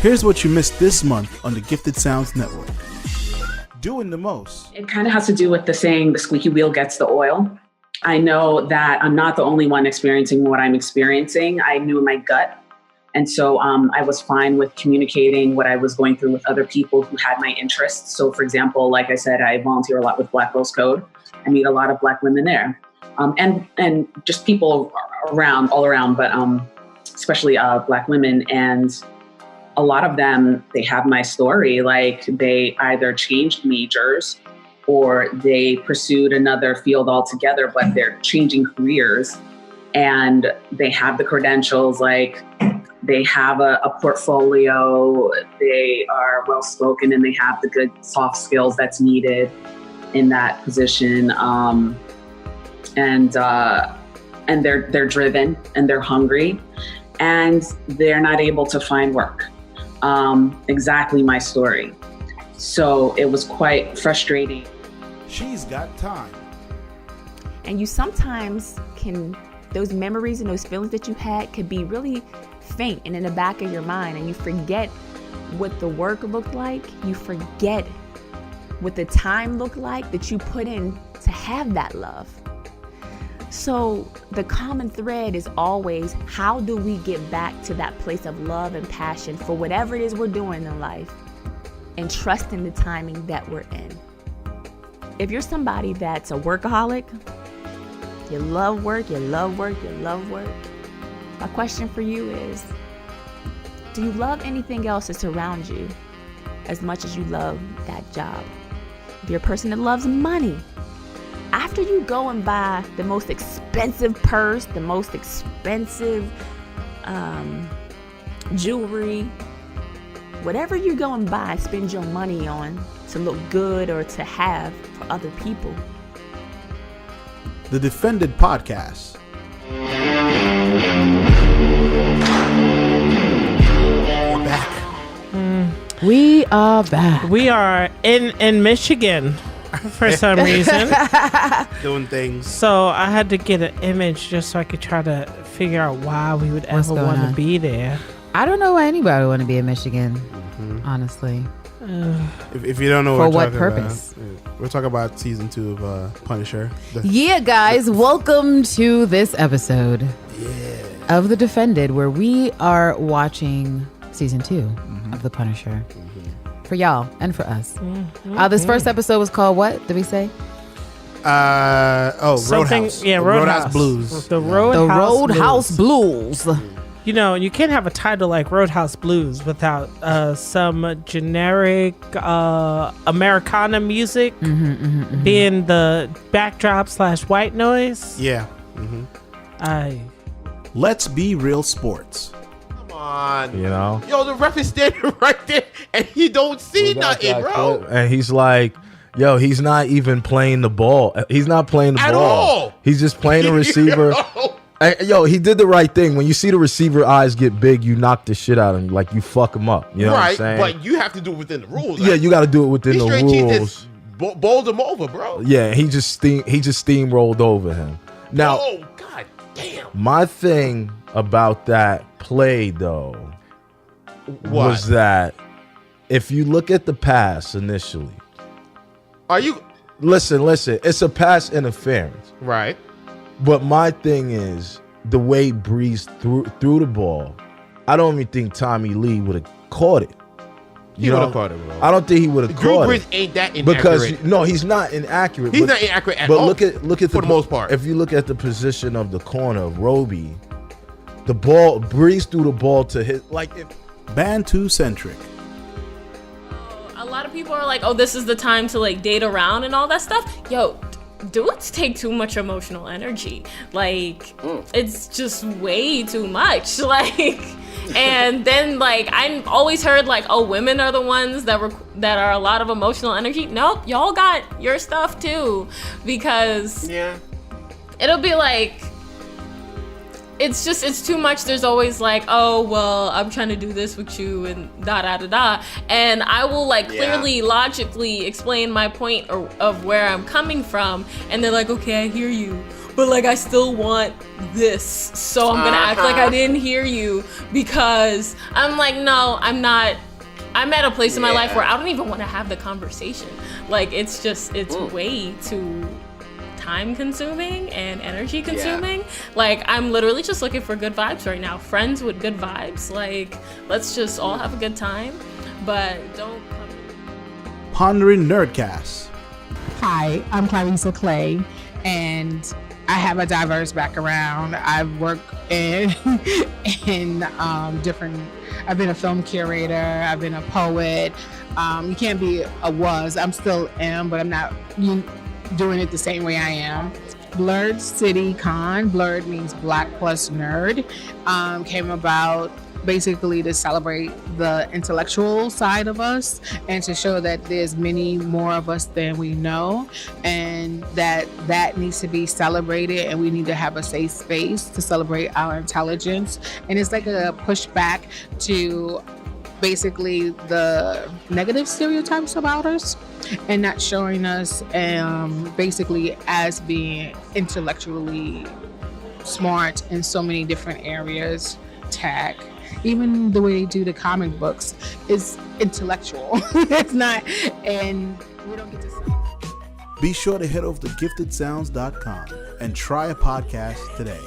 Here's what you missed this month on the Gifted Sounds Network. Doing the most. It kind of has to do with the saying, the squeaky wheel gets the oil. I know that I'm not the only one experiencing what I'm experiencing. I knew in my gut. And so I was fine with communicating what I was going through with other people who had my interests. So for example, like I said, I volunteer a lot with Black Girls Code. I meet a lot of Black women there. And just people all around, but especially Black women. And a lot of them, they have my story. Like they either changed majors or they pursued another field altogether, but they're changing careers and they have the credentials, like they have a portfolio, they are well-spoken and they have the good soft skills that's needed in that position. And they're driven and they're hungry and they're not able to find work. Exactly my story. So it was quite frustrating. She's got time. And you sometimes those memories and those feelings that you had could be really faint and in the back of your mind, and you forget what the work looked like. You forget what the time looked like that you put in to have that love. So the common thread is always, how do we get back to that place of love and passion for whatever it is we're doing in life and trusting the timing that we're in? If you're somebody that's a workaholic, you love work, you love work, you love work, my question for you is, do you love anything else that's around you as much as you love that job? If you're a person that loves money, after you go and buy the most expensive purse, the most expensive jewelry, whatever you go and buy, spend your money on to look good or to have for other people. The Defended Podcast. We're back. We are back. We are in Michigan for some reason. Doing things. So I had to get an image just so I could try to figure out why we would ever want to be there. I don't know why anybody would want to be in Michigan, honestly. If you don't know for what what purpose? We're talking about season 2 of Punisher. Yeah, guys, welcome to this episode of The Defended, where we are watching season 2 of The Punisher for y'all and for us. This first episode was called what? Did we say? Roadhouse. Yeah, Roadhouse Blues. The Roadhouse Blues. You know, you can't have a title like Roadhouse Blues without some generic Americana music being the backdrop / white noise. Yeah. Let's be real sports. Come on. You know? Yo, the ref is standing right there and he don't see nothing, bro. And he's like, yo, he's not even playing the ball. He's not playing the At ball. all. He's just playing the receiver. Yo, he did the right thing. When you see the receiver eyes get big, you knock the shit out of him. Like, you fuck him up. You know what I'm saying? But you have to do it within the rules. Yeah, you got to do it within the rules. Bowled him over, bro. Yeah, he just steamrolled over him. Now, oh, god damn. My thing about that play, though, was that if you look at the pass initially, listen, it's a pass interference. Right. But my thing is the way he breezed through the ball. I don't even think Tommy Lee would have caught it. He would have caught it, bro. I don't think he would have caught Drew it. Brees ain't that inaccurate. Because no, he's not inaccurate. He's not inaccurate at all. But look at for the most part. If you look at the position of the corner of Roby, the ball breezed through the ball to his Bantucentric. A lot of people are like, oh, this is the time to like date around and all that stuff. Yo, dudes take too much emotional energy. Like, it's just way too much. Like, and then like I'm always heard like, oh, women are the ones that are a lot of emotional energy. Nope, y'all got your stuff too, because it'll be like, it's too much. There's always like, oh, well, I'm trying to do this with you and da da da da. And I will like clearly, logically explain my point of where I'm coming from. And they're like, okay, I hear you. but like I still want this, so I'm gonna act like I didn't hear you, because I'm like, no, I'm not. I'm at a place in my life where I don't even want to have the conversation. Like, it's way too time consuming and energy consuming. Like, I'm literally just looking for good vibes right now. Friends with good vibes. Like, let's just all have a good time, but don't come. Pondering Nerdcast. Hi, I'm Clarissa Clay, and I have a diverse background. I've worked in different. I've been a film curator. I've been a poet. You can't be a was. I'm still am, but I'm not doing it the same way I am. Blerds City Con. Blerd means Black plus Nerd. Came about basically to celebrate the intellectual side of us and to show that there's many more of us than we know, and that needs to be celebrated, and we need to have a safe space to celebrate our intelligence. And it's like a pushback to basically the negative stereotypes about us and not showing us basically as being intellectually smart in so many different areas. Tech, even the way they do the comic books is intellectual. It's not, and we don't get to see. Be sure to head over to giftedsounds.com and try a podcast today.